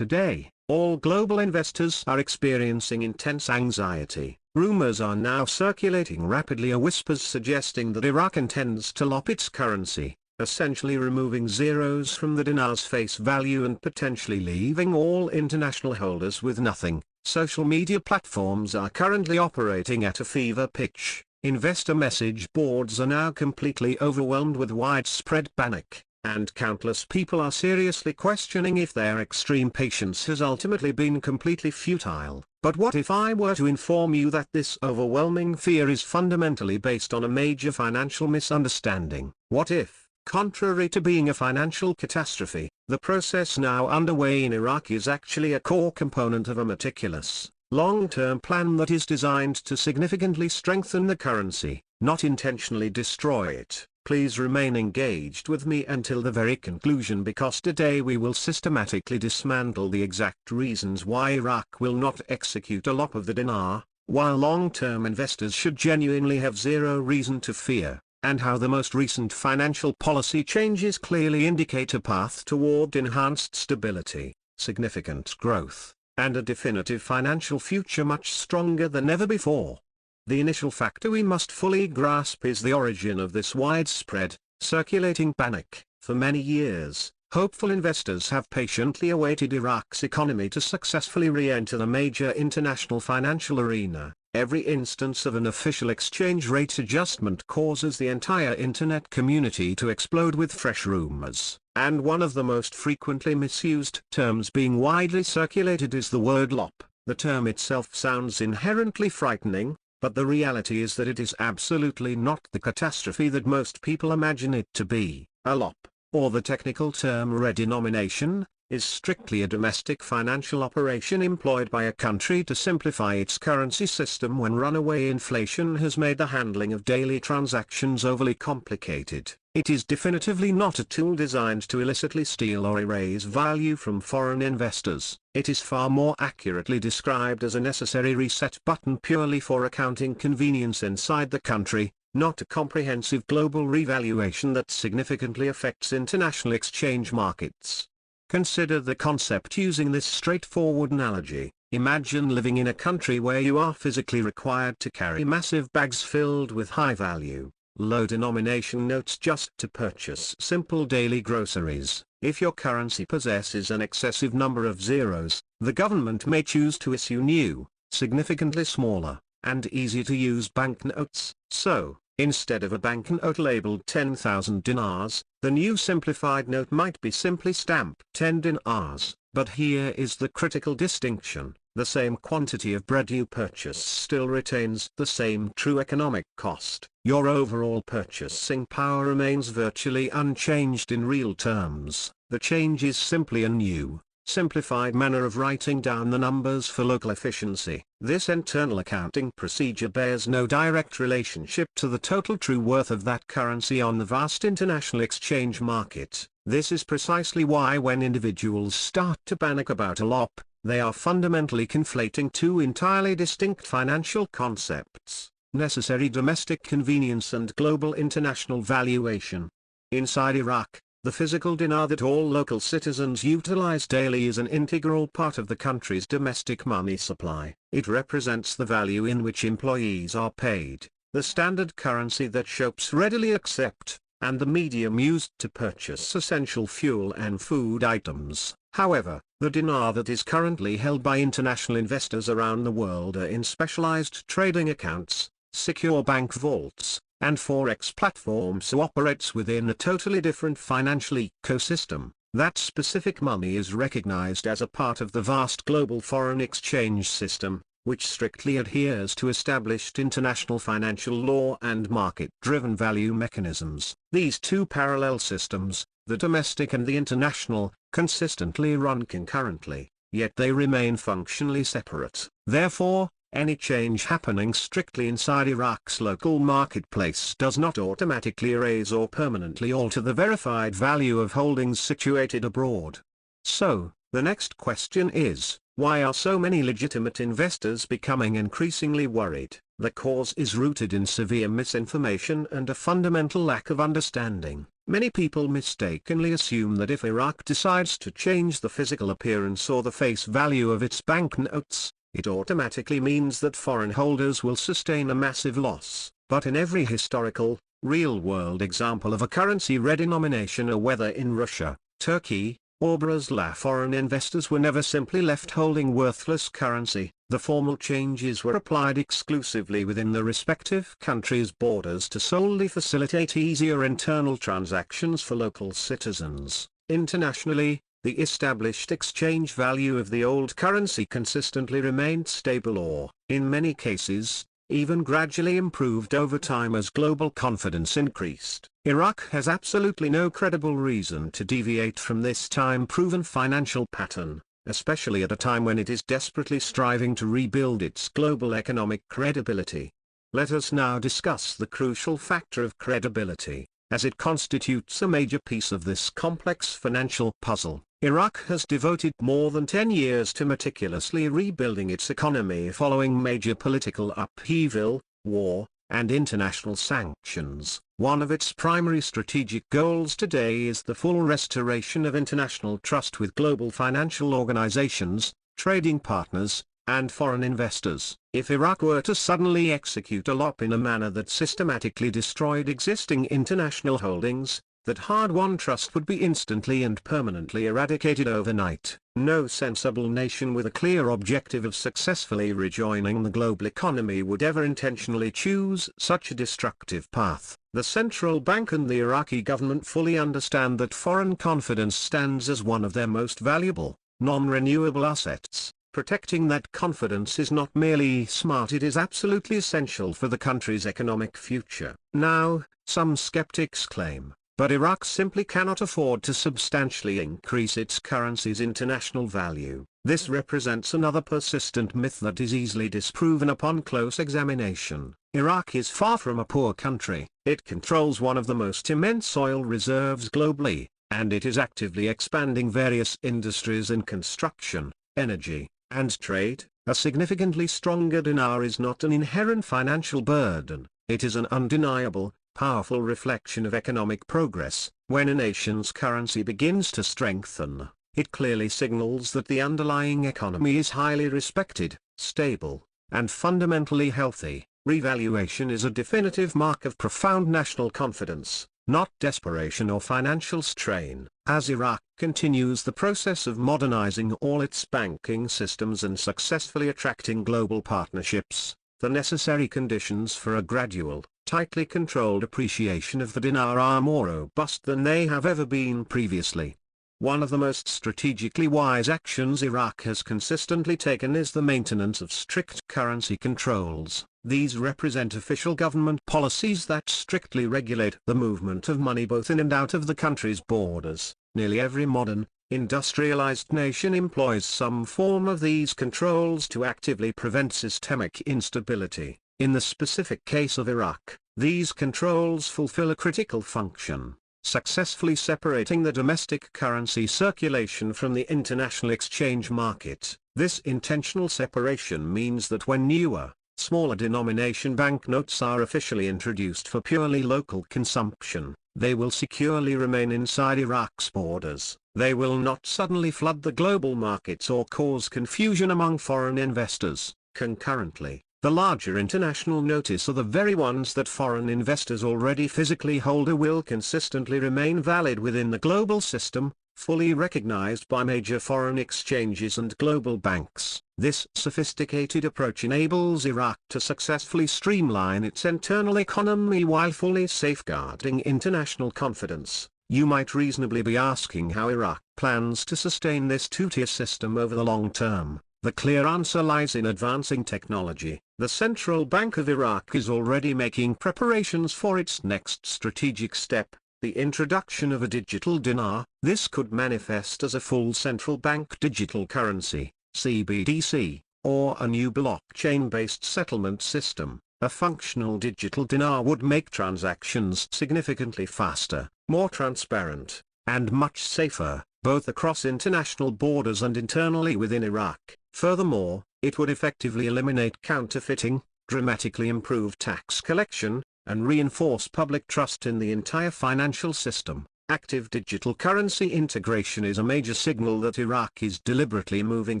Today, all global investors are experiencing intense anxiety. Rumors are now circulating rapidly, whispers suggesting that Iraq intends to LOP its currency, essentially removing zeros from the dinar's face value and potentially leaving all international holders with nothing. Social media platforms are currently operating at a fever pitch. Investor message boards are now completely overwhelmed with widespread panic, and countless people are seriously questioning if their extreme patience has ultimately been completely futile. But what if I were to inform you that this overwhelming fear is fundamentally based on a major financial misunderstanding? What if, contrary to being a financial catastrophe, the process now underway in Iraq is actually a core component of a meticulous, long-term plan that is designed to significantly strengthen the currency, not intentionally destroy it? Please remain engaged with me until the very conclusion, because today we will systematically dismantle the exact reasons why Iraq will not execute a LOP of the dinar, while long-term investors should genuinely have zero reason to fear, and how the most recent financial policy changes clearly indicate a path toward enhanced stability, significant growth, and a definitive financial future much stronger than ever before. The initial factor we must fully grasp is the origin of this widespread, circulating panic. For many years, hopeful investors have patiently awaited Iraq's economy to successfully re-enter the major international financial arena. Every instance of an official exchange rate adjustment causes the entire internet community to explode with fresh rumors, and one of the most frequently misused terms being widely circulated is the word LOP. The term itself sounds inherently frightening, but the reality is that it is absolutely not the catastrophe that most people imagine it to be. A LOP, or the technical term redenomination, is strictly a domestic financial operation employed by a country to simplify its currency system when runaway inflation has made the handling of daily transactions overly complicated. It is definitively not a tool designed to illicitly steal or erase value from foreign investors. It is far more accurately described as a necessary reset button purely for accounting convenience inside the country, not a comprehensive global revaluation that significantly affects international exchange markets. Consider the concept using this straightforward analogy. Imagine living in a country where you are physically required to carry massive bags filled with high-value, low-denomination notes just to purchase simple daily groceries. If your currency possesses an excessive number of zeros, the government may choose to issue new, significantly smaller, and easy-to-use banknotes. So, instead of a banknote labeled 10,000 dinars, the new simplified note might be simply stamped 10 dinars. But here is the critical distinction: the same quantity of bread you purchase still retains the same true economic cost. Your overall purchasing power remains virtually unchanged in real terms. The change is simply a new, simplified manner of writing down the numbers for local efficiency. This internal accounting procedure bears no direct relationship to the total true worth of that currency on the vast international exchange market. This is precisely why when individuals start to panic about a LOP, they are fundamentally conflating two entirely distinct financial concepts: necessary domestic convenience and global international valuation. Inside Iraq, the physical dinar that all local citizens utilize daily is an integral part of the country's domestic money supply. It represents the value in which employees are paid, the standard currency that shops readily accept, and the medium used to purchase essential fuel and food items. However, the dinar that is currently held by international investors around the world are in specialized trading accounts, secure bank vaults, and Forex platforms operates within a totally different financial ecosystem. That specific money is recognized as a part of the vast global foreign exchange system, which strictly adheres to established international financial law and market-driven value mechanisms. These two parallel systems, the domestic and the international, consistently run concurrently, yet they remain functionally separate. Therefore, any change happening strictly inside Iraq's local marketplace does not automatically erase or permanently alter the verified value of holdings situated abroad. So, the next question is, Why are so many legitimate investors becoming increasingly worried? The cause is rooted in severe misinformation and a fundamental lack of understanding. Many people mistakenly assume that if Iraq decides to change the physical appearance or the face value of its banknotes, it automatically means that foreign holders will sustain a massive loss. But in every historical, real-world example of a currency redenomination, whether in Russia, Turkey, or Brazil, foreign investors were never simply left holding worthless currency. The formal changes were applied exclusively within the respective countries' borders to solely facilitate easier internal transactions for local citizens. Internationally, the established exchange value of the old currency consistently remained stable or, in many cases, even gradually improved over time as global confidence increased. Iraq has absolutely no credible reason to deviate from this time-proven financial pattern, especially at a time when it is desperately striving to rebuild its global economic credibility. Let us now discuss the crucial factor of credibility, as it constitutes a major piece of this complex financial puzzle. Iraq has devoted more than 10 years to meticulously rebuilding its economy following major political upheaval, war, and international sanctions. One of its primary strategic goals today is the full restoration of international trust with global financial organizations, trading partners, and foreign investors. If Iraq were to suddenly execute a LOP in a manner that systematically destroyed existing international holdings, that hard-won trust would be instantly and permanently eradicated overnight. No sensible nation with a clear objective of successfully rejoining the global economy would ever intentionally choose such a destructive path. The central bank and the Iraqi government fully understand that foreign confidence stands as one of their most valuable, non-renewable assets. Protecting that confidence is not merely smart, it is absolutely essential for the country's economic future. Now, some skeptics claim, but Iraq simply cannot afford to substantially increase its currency's international value. This represents another persistent myth that is easily disproven upon close examination. Iraq is far from a poor country. It controls one of the most immense oil reserves globally, and it is actively expanding various industries in construction, energy, and trade. A significantly stronger dinar is not an inherent financial burden, it is an undeniable, powerful reflection of economic progress. When a nation's currency begins to strengthen, it clearly signals that the underlying economy is highly respected, stable, and fundamentally healthy. Revaluation is a definitive mark of profound national confidence, not desperation or financial strain. As Iraq continues the process of modernizing all its banking systems and successfully attracting global partnerships, the necessary conditions for a gradual, tightly controlled appreciation of the dinar are more robust than they have ever been previously. One of the most strategically wise actions Iraq has consistently taken is the maintenance of strict currency controls. These represent official government policies that strictly regulate the movement of money both in and out of the country's borders. Nearly every modern, industrialized nation employs some form of these controls to actively prevent systemic instability. In the specific case of Iraq, these controls fulfill a critical function, successfully separating the domestic currency circulation from the international exchange market. This intentional separation means that when newer, smaller denomination banknotes are officially introduced for purely local consumption, they will securely remain inside Iraq's borders. They will not suddenly flood the global markets or cause confusion among foreign investors. Concurrently, the larger international notes are the very ones that foreign investors already physically hold will consistently remain valid within the global system, fully recognized by major foreign exchanges and global banks. This sophisticated approach enables Iraq to successfully streamline its internal economy while fully safeguarding international confidence. You might reasonably be asking how Iraq plans to sustain this two-tier system over the long term. The clear answer lies in advancing technology. The Central Bank of Iraq is already making preparations for its next strategic step, the introduction of a digital dinar. This could manifest as a full central bank digital currency, CBDC, or a new blockchain-based settlement system. A functional digital dinar would make transactions significantly faster, more transparent, and much safer, both across international borders and internally within Iraq. Furthermore, it would effectively eliminate counterfeiting, dramatically improve tax collection, and reinforce public trust in the entire financial system. Active digital currency integration is a major signal that Iraq is deliberately moving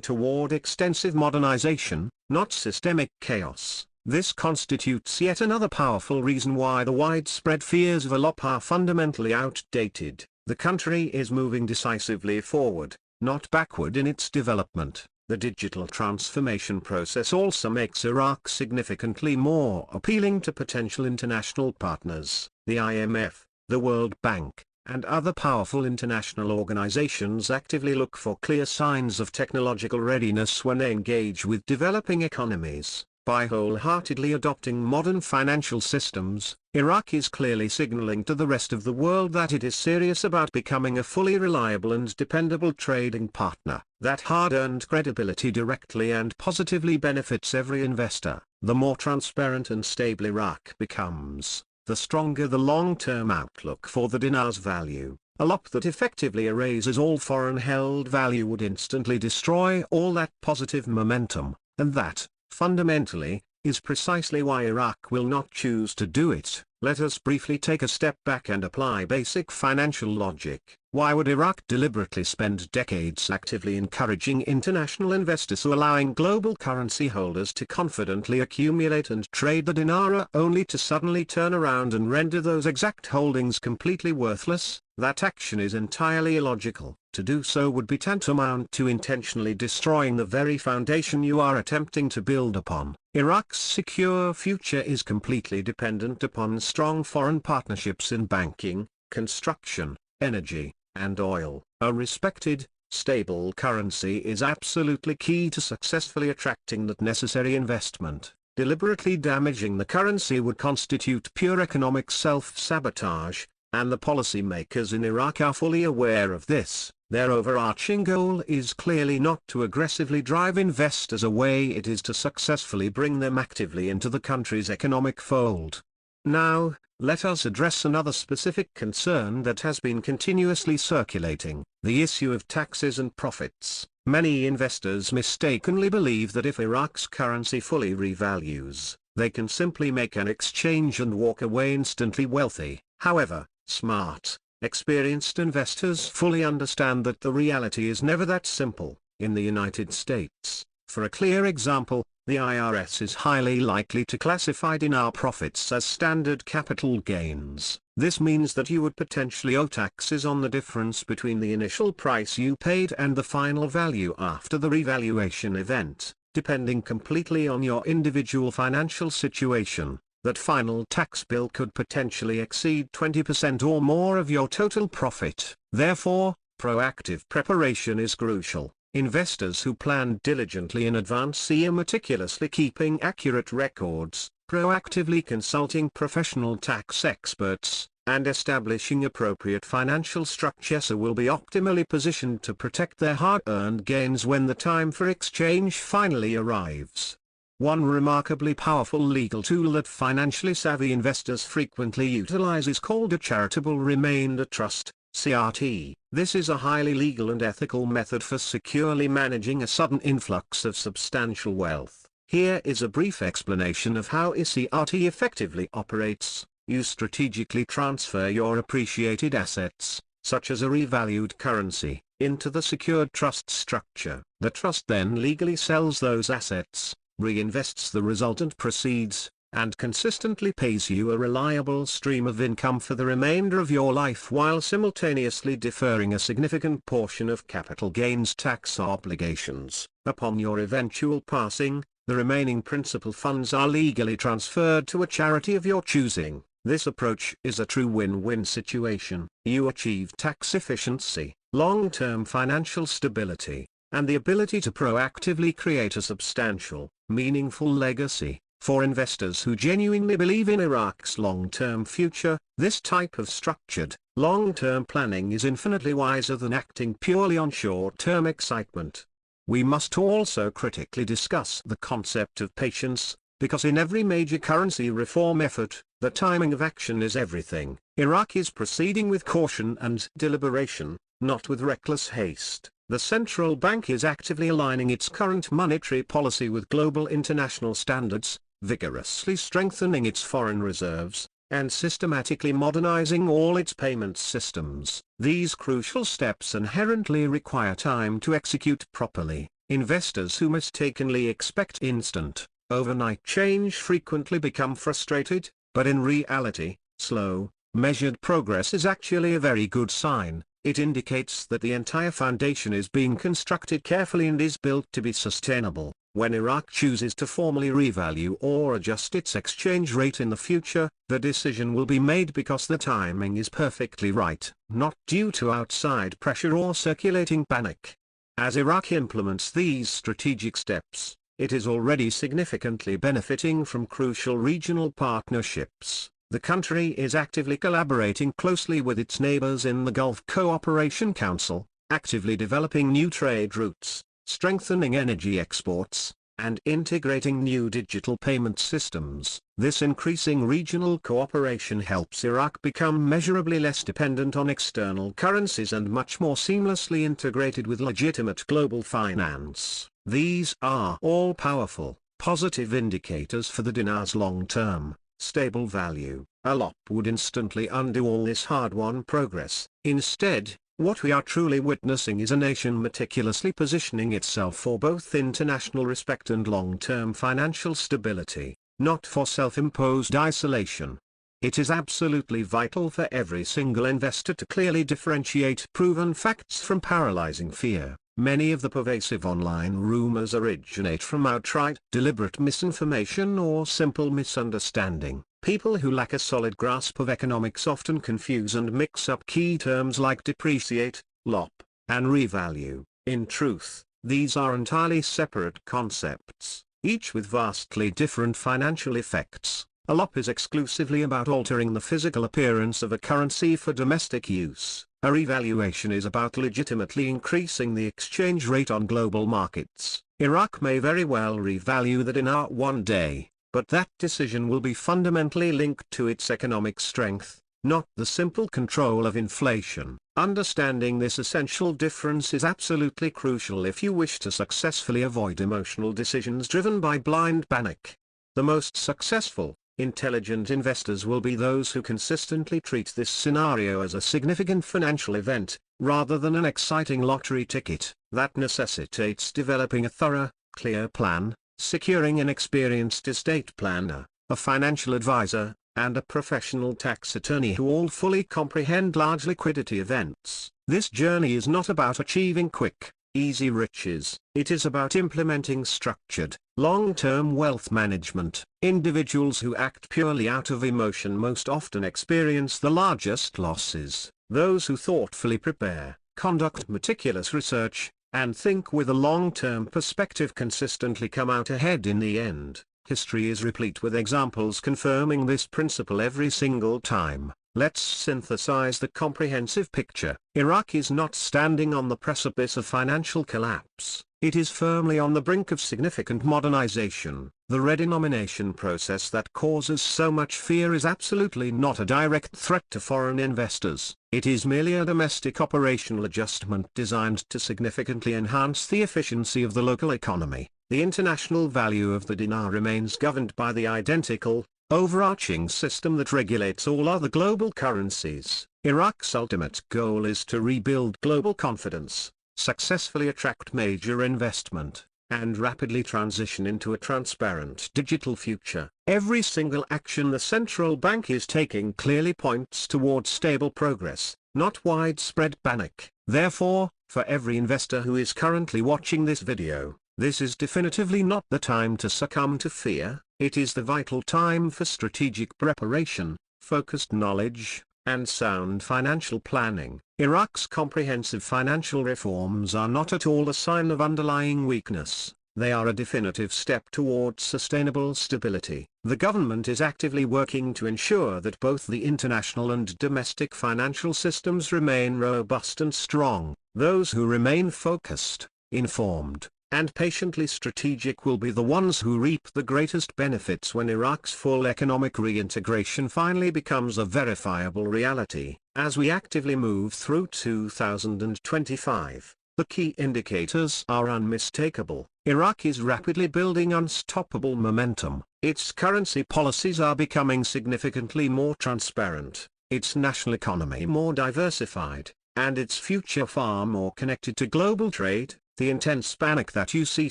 toward extensive modernization, not systemic chaos. This constitutes yet another powerful reason why the widespread fears of a LOP are fundamentally outdated. The country is moving decisively forward, not backward in its development. The digital transformation process also makes Iraq significantly more appealing to potential international partners. The IMF, the World Bank, and other powerful international organizations actively look for clear signs of technological readiness when they engage with developing economies. By wholeheartedly adopting modern financial systems, Iraq is clearly signaling to the rest of the world that it is serious about becoming a fully reliable and dependable trading partner. That hard-earned credibility directly and positively benefits every investor. The more transparent and stable Iraq becomes, the stronger the long-term outlook for the dinar's value. A LOP that effectively erases all foreign-held value would instantly destroy all that positive momentum, and that, fundamentally, is precisely why Iraq will not choose to do it. Let us briefly take a step back and apply basic financial logic. Why would Iraq deliberately spend decades actively encouraging international investors who allowing global currency holders to confidently accumulate and trade the dinar only to suddenly turn around and render those exact holdings completely worthless? That action is entirely illogical. To do so would be tantamount to intentionally destroying the very foundation you are attempting to build upon. Iraq's secure future is completely dependent upon strong foreign partnerships in banking, construction, energy, and oil. A respected, stable currency is absolutely key to successfully attracting that necessary investment. Deliberately damaging the currency would constitute pure economic self-sabotage, and the policymakers in Iraq are fully aware of this. Their overarching goal is clearly not to aggressively drive investors away, it is to successfully bring them actively into the country's economic fold. Now, let us address another specific concern that has been continuously circulating, the issue of taxes and profits. Many investors mistakenly believe that if Iraq's currency fully revalues, they can simply make an exchange and walk away instantly wealthy. However, smart, experienced investors fully understand that the reality is never that simple. In the United States, for a clear example, the IRS is highly likely to classify dinar profits as standard capital gains. This means that you would potentially owe taxes on the difference between the initial price you paid and the final value after the revaluation event, depending completely on your individual financial situation. That final tax bill could potentially exceed 20% or more of your total profit. Therefore, proactive preparation is crucial. Investors who plan diligently in advance see meticulously keeping accurate records, proactively consulting professional tax experts, and establishing appropriate financial structures will be optimally positioned to protect their hard-earned gains when the time for exchange finally arrives. One remarkably powerful legal tool that financially savvy investors frequently utilize is called a charitable remainder trust, CRT. This is a highly legal and ethical method for securely managing a sudden influx of substantial wealth. Here is a brief explanation of how a CRT effectively operates. You strategically transfer your appreciated assets, such as a revalued currency, into the secured trust structure. The trust then legally sells those assets, reinvests the resultant proceeds, and consistently pays you a reliable stream of income for the remainder of your life while simultaneously deferring a significant portion of capital gains tax obligations. Upon your eventual passing, the remaining principal funds are legally transferred to a charity of your choosing. This approach is a true win-win situation. You achieve tax efficiency, long-term financial stability, and the ability to proactively create a substantial, meaningful legacy. For investors who genuinely believe in Iraq's long-term future, this type of structured, long-term planning is infinitely wiser than acting purely on short-term excitement. We must also critically discuss the concept of patience, because in every major currency reform effort, the timing of action is everything. Iraq is proceeding with caution and deliberation, not with reckless haste. The central bank is actively aligning its current monetary policy with global international standards, vigorously strengthening its foreign reserves, and systematically modernizing all its payment systems. These crucial steps inherently require time to execute properly. Investors who mistakenly expect instant, overnight change frequently become frustrated, but in reality, slow, measured progress is actually a very good sign. It indicates that the entire foundation is being constructed carefully and is built to be sustainable. When Iraq chooses to formally revalue or adjust its exchange rate in the future, the decision will be made because the timing is perfectly right, not due to outside pressure or circulating panic. As Iraq implements these strategic steps, it is already significantly benefiting from crucial regional partnerships. The country is actively collaborating closely with its neighbors in the Gulf Cooperation Council, actively developing new trade routes, strengthening energy exports, and integrating new digital payment systems. This increasing regional cooperation helps Iraq become measurably less dependent on external currencies and much more seamlessly integrated with legitimate global finance. These are all powerful, positive indicators for the dinar's long-term, stable value. A LOP would instantly undo all this hard-won progress. Instead, what we are truly witnessing is a nation meticulously positioning itself for both international respect and long-term financial stability, not for self-imposed isolation. It is absolutely vital for every single investor to clearly differentiate proven facts from paralyzing fear. Many of the pervasive online rumors originate from outright, deliberate misinformation or simple misunderstanding. People who lack a solid grasp of economics often confuse and mix up key terms like depreciate, LOP, and revalue. In truth, these are entirely separate concepts, each with vastly different financial effects. A LOP is exclusively about altering the physical appearance of a currency for domestic use. A revaluation is about legitimately increasing the exchange rate on global markets. Iraq may very well revalue the dinar one day, but that decision will be fundamentally linked to its economic strength, not the simple control of inflation. Understanding this essential difference is absolutely crucial if you wish to successfully avoid emotional decisions driven by blind panic. The most successful, intelligent investors will be those who consistently treat this scenario as a significant financial event, rather than an exciting lottery ticket. That necessitates developing a thorough, clear plan, securing an experienced estate planner, a financial advisor, and a professional tax attorney who all fully comprehend large liquidity events. This journey is not about achieving quick, easy riches. It is about implementing structured, long-term wealth management. Individuals who act purely out of emotion most often experience the largest losses. Those who thoughtfully prepare, conduct meticulous research, and think with a long-term perspective consistently come out ahead in the end. History is replete with examples confirming this principle every single time. Let's synthesize the comprehensive picture. Iraq is not standing on the precipice of financial collapse. It is firmly on the brink of significant modernization. The redenomination process that causes so much fear is absolutely not a direct threat to foreign investors. It is merely a domestic operational adjustment designed to significantly enhance the efficiency of the local economy. The international value of the dinar remains governed by the identical, overarching system that regulates all other global currencies. Iraq's ultimate goal is to rebuild global confidence, successfully attract major investment, and rapidly transition into a transparent digital future. Every single action the central bank is taking clearly points towards stable progress, not widespread panic. Therefore, for every investor who is currently watching this video, this is definitively not the time to succumb to fear. It is the vital time for strategic preparation, focused knowledge, and sound financial planning. Iraq's comprehensive financial reforms are not at all a sign of underlying weakness. They are a definitive step towards sustainable stability. The government is actively working to ensure that both the international and domestic financial systems remain robust and strong. Those who remain focused, informed, and patiently strategic will be the ones who reap the greatest benefits when Iraq's full economic reintegration finally becomes a verifiable reality. As we actively move through 2025, The key indicators are unmistakable. Iraq is rapidly building unstoppable momentum. Its currency policies are becoming significantly more transparent, its national economy more diversified, and its future far more connected to global trade. The intense panic that you see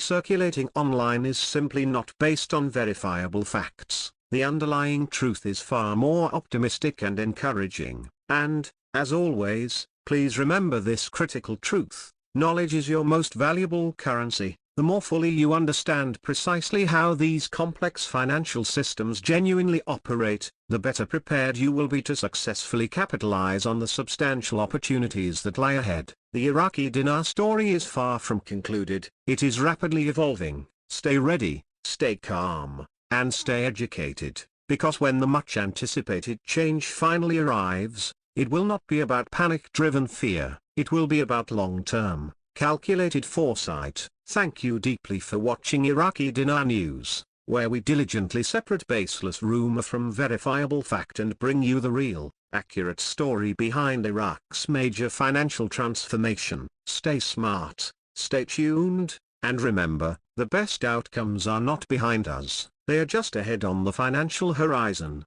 circulating online is simply not based on verifiable facts. The underlying truth is far more optimistic and encouraging. And, as always, please remember this critical truth: knowledge is your most valuable currency. The more fully you understand precisely how these complex financial systems genuinely operate, the better prepared you will be to successfully capitalize on the substantial opportunities that lie ahead. The Iraqi dinar story is far from concluded. It is rapidly evolving. Stay ready, stay calm, and stay educated, because when the much-anticipated change finally arrives, it will not be about panic-driven fear. It will be about long-term, calculated foresight. Thank you deeply for watching Iraqi Dinar News, where we diligently separate baseless rumor from verifiable fact and bring you the real, accurate story behind Iraq's major financial transformation. Stay smart, stay tuned, and remember, the best outcomes are not behind us, they are just ahead on the financial horizon.